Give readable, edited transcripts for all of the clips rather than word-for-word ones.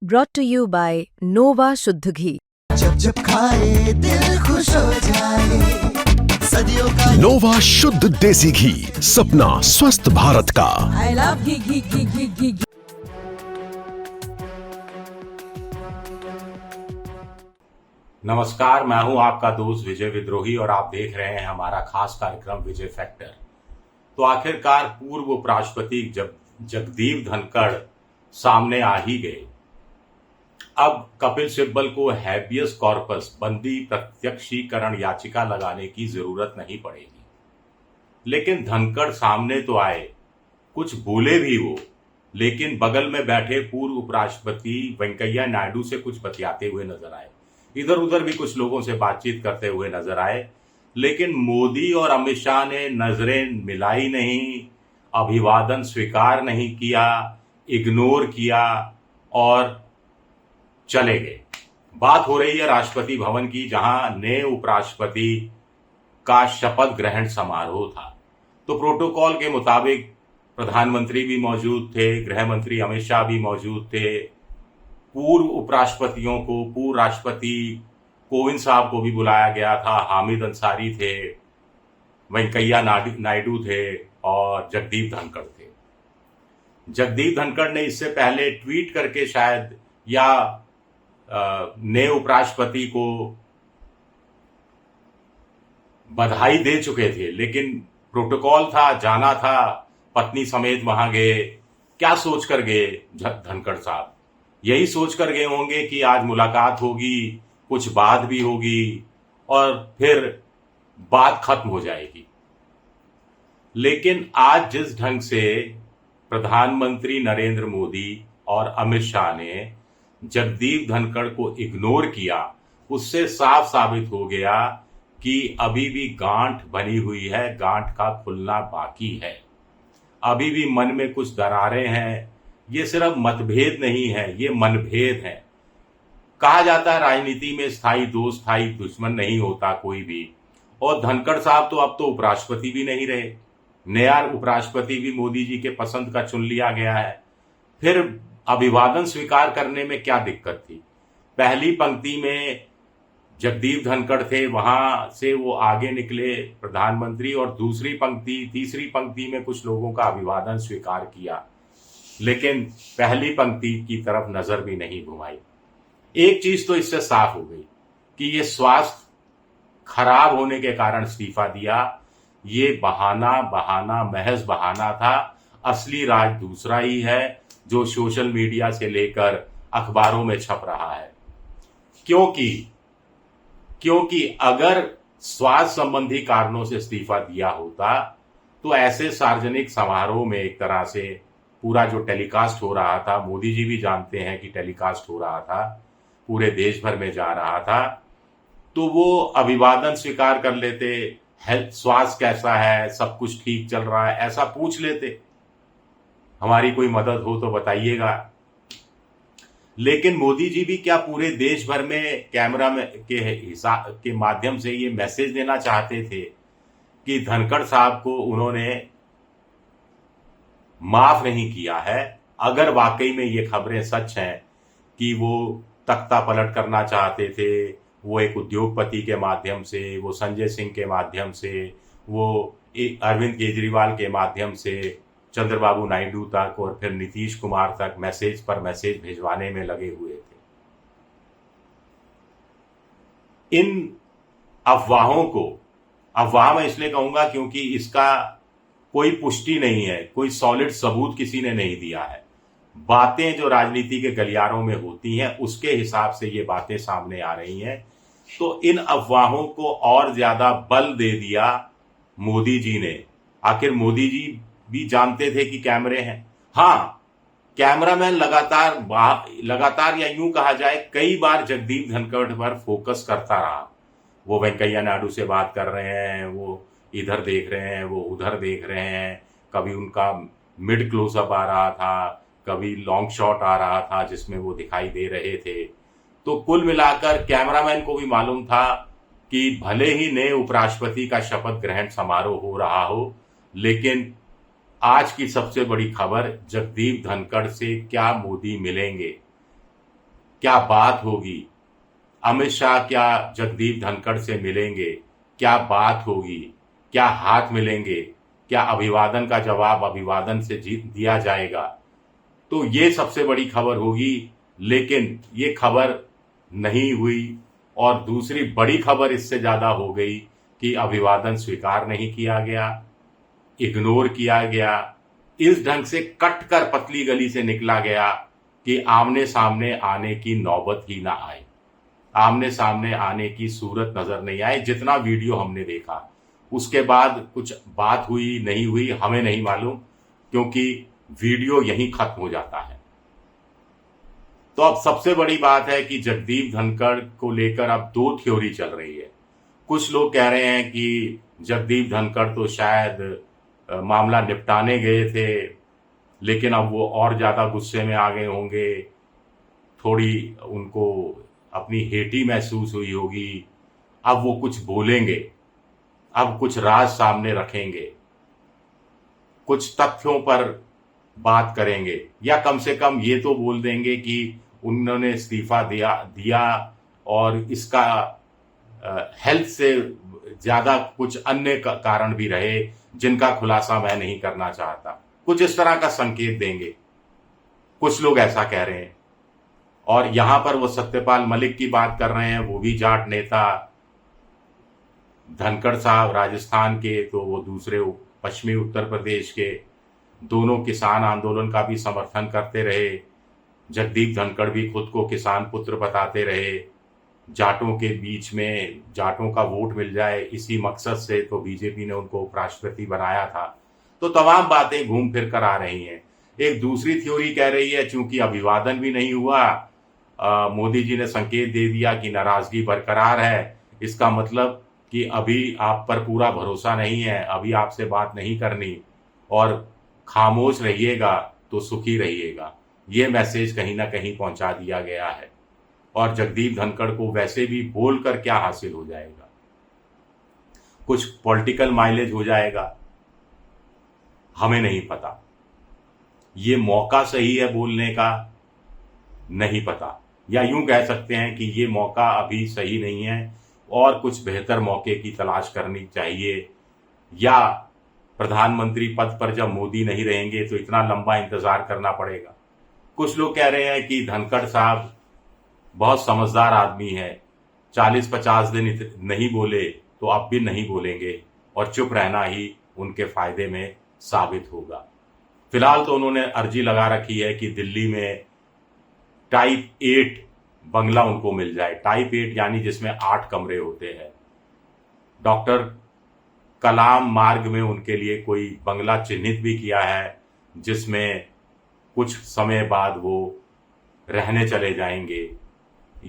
brought to you by Nova शुद्ध घी। जब जब खाए दिल खुश हो जाए, सदियों का नोवा शुद्ध देसी घी, सपना स्वस्थ भारत का। I love घी घी घी घी घी घी। नमस्कार, मैं हूं आपका दोस्त विजय विद्रोही और आप देख रहे हैं हमारा खास कार्यक्रम विजय फैक्टर। तो आखिरकार पूर्व उपराष्ट्रपति जगदीप धनखड़ सामने आ ही गए। अब कपिल सिब्बल को हैबियस कॉर्पस बंदी प्रत्यक्षीकरण याचिका लगाने की जरूरत नहीं पड़ेगी। लेकिन धनखड़ सामने तो आए, कुछ बोले भी वो, लेकिन बगल में बैठे पूर्व उपराष्ट्रपति वेंकैया नायडू से कुछ बतियाते हुए नजर आए। इधर उधर भी कुछ लोगों से बातचीत करते हुए नजर आए, लेकिन मोदी और अमित शाह ने नजरें मिलाई नहीं, अभिवादन स्वीकार नहीं किया, इग्नोर किया और चले गए। बात हो रही है राष्ट्रपति भवन की, जहां नए उपराष्ट्रपति का शपथ ग्रहण समारोह था। तो प्रोटोकॉल के मुताबिक प्रधानमंत्री भी मौजूद थे, गृह मंत्री अमित शाह भी मौजूद थे, पूर्व उपराष्ट्रपतियों को, पूर्व राष्ट्रपति कोविंद साहब को भी बुलाया गया था, हामिद अंसारी थे, वेंकैया नायडू थे और जगदीप धनखड़ थे। जगदीप धनखड़ ने इससे पहले ट्वीट करके शायद या नए उपराष्ट्रपति को बधाई दे चुके थे, लेकिन प्रोटोकॉल था, जाना था, पत्नी समेत वहां गए। क्या सोच कर गए धनखड़ साहब? यही सोच कर गए होंगे कि आज मुलाकात होगी, कुछ बात भी होगी और फिर बात खत्म हो जाएगी। लेकिन आज जिस ढंग से प्रधानमंत्री नरेंद्र मोदी और अमित शाह ने जगदीप धनखड़ को इग्नोर किया, उससे साफ साबित हो गया कि अभी भी गांठ बनी हुई है, गांठ का खुलना बाकी है। अभी भी मन में कुछ दरारें हैं। ये सिर्फ मतभेद नहीं है, ये मनभेद है। कहा जाता है राजनीति में स्थायी दोस्त स्थायी दुश्मन नहीं होता कोई भी, और धनखड़ साहब तो अब तो उपराष्ट्रपति भी नहीं रहे। नया उपराष्ट्रपति भी मोदी जी के पसंद का चुन लिया गया है। फिर अभिवादन स्वीकार करने में क्या दिक्कत थी? पहली पंक्ति में जगदीप धनखड़ थे, वहां से वो आगे निकले प्रधानमंत्री, और दूसरी पंक्ति तीसरी पंक्ति में कुछ लोगों का अभिवादन स्वीकार किया, लेकिन पहली पंक्ति की तरफ नजर भी नहीं घुमाई। एक चीज तो इससे साफ हो गई कि ये स्वास्थ्य खराब होने के कारण इस्तीफा दिया, ये बहाना महज बहाना था। असली राज दूसरा ही है, जो सोशल मीडिया से लेकर अखबारों में छप रहा है। क्योंकि अगर स्वास्थ्य संबंधी कारणों से इस्तीफा दिया होता तो ऐसे सार्वजनिक समारोह में एक तरह से पूरा जो टेलीकास्ट हो रहा था, मोदी जी भी जानते हैं कि टेलीकास्ट हो रहा था, पूरे देश भर में जा रहा था, तो वो अभिवादन स्वीकार कर लेते, हेल्थ स्वास्थ्य कैसा है, सब कुछ ठीक चल रहा है, ऐसा पूछ लेते, हमारी कोई मदद हो तो बताइएगा। लेकिन मोदी जी भी क्या पूरे देश भर में कैमरा में के माध्यम से ये मैसेज देना चाहते थे कि धनखड़ साहब को उन्होंने माफ नहीं किया है? अगर वाकई में ये खबरें सच हैं कि वो तख्ता पलट करना चाहते थे, वो एक उद्योगपति के माध्यम से, वो संजय सिंह के माध्यम से, वो अरविंद केजरीवाल के माध्यम से चंद्रबाबू नायडू तक और फिर नीतीश कुमार तक मैसेज पर मैसेज भिजवाने में लगे हुए थे। इन अफवाहों को, अफवाह मैं इसलिए कहूंगा क्योंकि इसका कोई पुष्टि नहीं है, कोई सॉलिड सबूत किसी ने नहीं दिया है। बातें जो राजनीति के गलियारों में होती हैं उसके हिसाब से ये बातें सामने आ रही हैं। तो इन अफवाहों को और ज्यादा बल दे दिया मोदी जी ने। आखिर मोदी जी भी जानते थे कि कैमरे हैं। हाँ, कैमरामैन लगातार या यूं कहा जाए कई बार जगदीप धनखड़ पर फोकस करता रहा। वो वेंकैया नायडू से बात कर रहे हैं, वो इधर देख रहे हैं, वो उधर देख रहे हैं, कभी उनका मिड क्लोजअप आ रहा था, कभी लॉन्ग शॉट आ रहा था जिसमें वो दिखाई दे रहे थे। तो कुल मिलाकर कैमरामैन को भी मालूम था कि भले ही नए उपराष्ट्रपति का शपथ ग्रहण समारोह हो रहा हो, लेकिन आज की सबसे बड़ी खबर, जगदीप धनखड़ से क्या मोदी मिलेंगे? क्या बात होगी, अमित शाह क्या जगदीप धनखड़ से मिलेंगे, क्या बात होगी, क्या हाथ मिलेंगे, क्या अभिवादन का जवाब अभिवादन से दिया जाएगा, तो ये सबसे बड़ी खबर होगी। लेकिन ये खबर नहीं हुई और दूसरी बड़ी खबर इससे ज्यादा हो गई कि अभिवादन स्वीकार नहीं किया गया, इग्नोर किया गया, इस ढंग से कट कर पतली गली से निकला गया कि आमने सामने आने की नौबत ही ना आए, आमने सामने आने की सूरत नजर नहीं आए। जितना वीडियो हमने देखा उसके बाद कुछ बात हुई नहीं हुई हमें नहीं मालूम, क्योंकि वीडियो यहीं खत्म हो जाता है। तो अब सबसे बड़ी बात है कि जगदीप धनखड़ को लेकर अब दो थ्योरी चल रही है। कुछ लोग कह रहे हैं कि जगदीप धनखड़ तो शायद मामला निपटाने गए थे, लेकिन अब वो और ज्यादा गुस्से में आ गए होंगे, थोड़ी उनको अपनी हेटी महसूस हुई होगी, अब वो कुछ बोलेंगे, अब कुछ राज सामने रखेंगे, कुछ तथ्यों पर बात करेंगे, या कम से कम ये तो बोल देंगे कि उन्होंने इस्तीफा दिया और इसका हेल्थ से ज्यादा कुछ अन्य कारण भी रहे जिनका खुलासा मैं नहीं करना चाहता, कुछ इस तरह का संकेत देंगे। कुछ लोग ऐसा कह रहे हैं। और यहां पर वो सत्यपाल मलिक की बात कर रहे हैं, वो भी जाट नेता, धनखड़ साहब राजस्थान के, तो वो दूसरे पश्चिमी उत्तर प्रदेश के, दोनों किसान आंदोलन का भी समर्थन करते रहे। जगदीप धनखड़ भी खुद को किसान पुत्र बताते रहे। जाटों के बीच में जाटों का वोट मिल जाए इसी मकसद से तो बीजेपी ने उनको उपराष्ट्रपति बनाया था। तो तमाम बातें घूम फिर कर आ रही हैं। एक दूसरी थ्योरी कह रही है चूंकि अभिवादन भी नहीं हुआ, मोदी जी ने संकेत दे दिया कि नाराजगी बरकरार है, इसका मतलब कि अभी आप पर पूरा भरोसा नहीं है, अभी आपसे बात नहीं करनी और खामोश रहिएगा तो सुखी रहिएगा। ये मैसेज कहीं ना कहीं पहुंचा दिया गया है। और जगदीप धनखड़ को वैसे भी बोलकर क्या हासिल हो जाएगा, कुछ पॉलिटिकल माइलेज हो जाएगा, हमें नहीं पता। ये मौका सही है बोलने का, नहीं पता, या यूं कह सकते हैं कि ये मौका अभी सही नहीं है और कुछ बेहतर मौके की तलाश करनी चाहिए, या प्रधानमंत्री पद पर जब मोदी नहीं रहेंगे तो इतना लंबा इंतजार करना पड़ेगा। कुछ लोग कह रहे हैं कि धनखड़ साहब बहुत समझदार आदमी है, 40-50 दिन नहीं बोले तो अब भी नहीं बोलेंगे और चुप रहना ही उनके फायदे में साबित होगा। फिलहाल तो उन्होंने अर्जी लगा रखी है कि दिल्ली में टाइप 8 बंगला उनको मिल जाए। टाइप 8 यानी जिसमें 8 कमरे होते हैं। डॉक्टर कलाम मार्ग में उनके लिए कोई बंगला चिन्हित भी किया है जिसमें कुछ समय बाद वो रहने चले जाएंगे,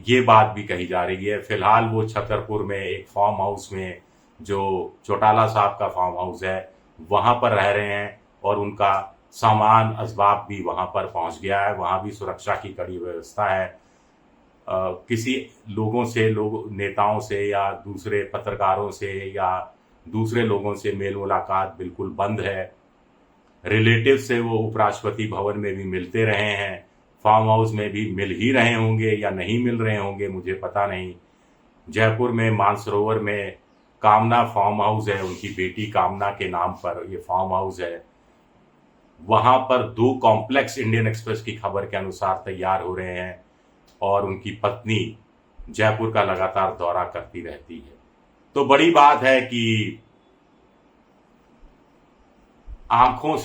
ये बात भी कही जा रही है। फिलहाल वो छतरपुर में एक फार्म हाउस में, जो चौटाला साहब का फार्म हाउस है, वहां पर रह रहे हैं और उनका सामान असबाब भी वहां पर पहुंच गया है। वहां भी सुरक्षा की कड़ी व्यवस्था है। किसी नेताओं से या दूसरे पत्रकारों से या दूसरे लोगों से मेल मुलाकात बिल्कुल बंद है। रिलेटिव से वो उपराष्ट्रपति भवन में भी मिलते रहे हैं, फार्म हाउस में भी मिल ही रहे होंगे या नहीं मिल रहे होंगे, मुझे पता नहीं। जयपुर में मानसरोवर में कामना फार्म हाउस है, उनकी बेटी कामना के नाम पर ये फार्म हाउस है। वहां पर 2 कॉम्प्लेक्स इंडियन एक्सप्रेस की खबर के अनुसार तैयार हो रहे हैं और उनकी पत्नी जयपुर का लगातार दौरा करती रहती है। तो बड़ी बात है कि आंखों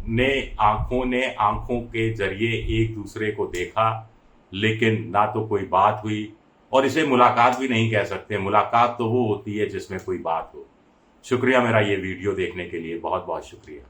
ने आंखों के जरिए एक दूसरे को देखा, लेकिन ना तो कोई बात हुई, और इसे मुलाकात भी नहीं कह सकते। मुलाकात तो वो होती है जिसमें कोई बात हो। शुक्रिया मेरा ये वीडियो देखने के लिए, बहुत बहुत शुक्रिया।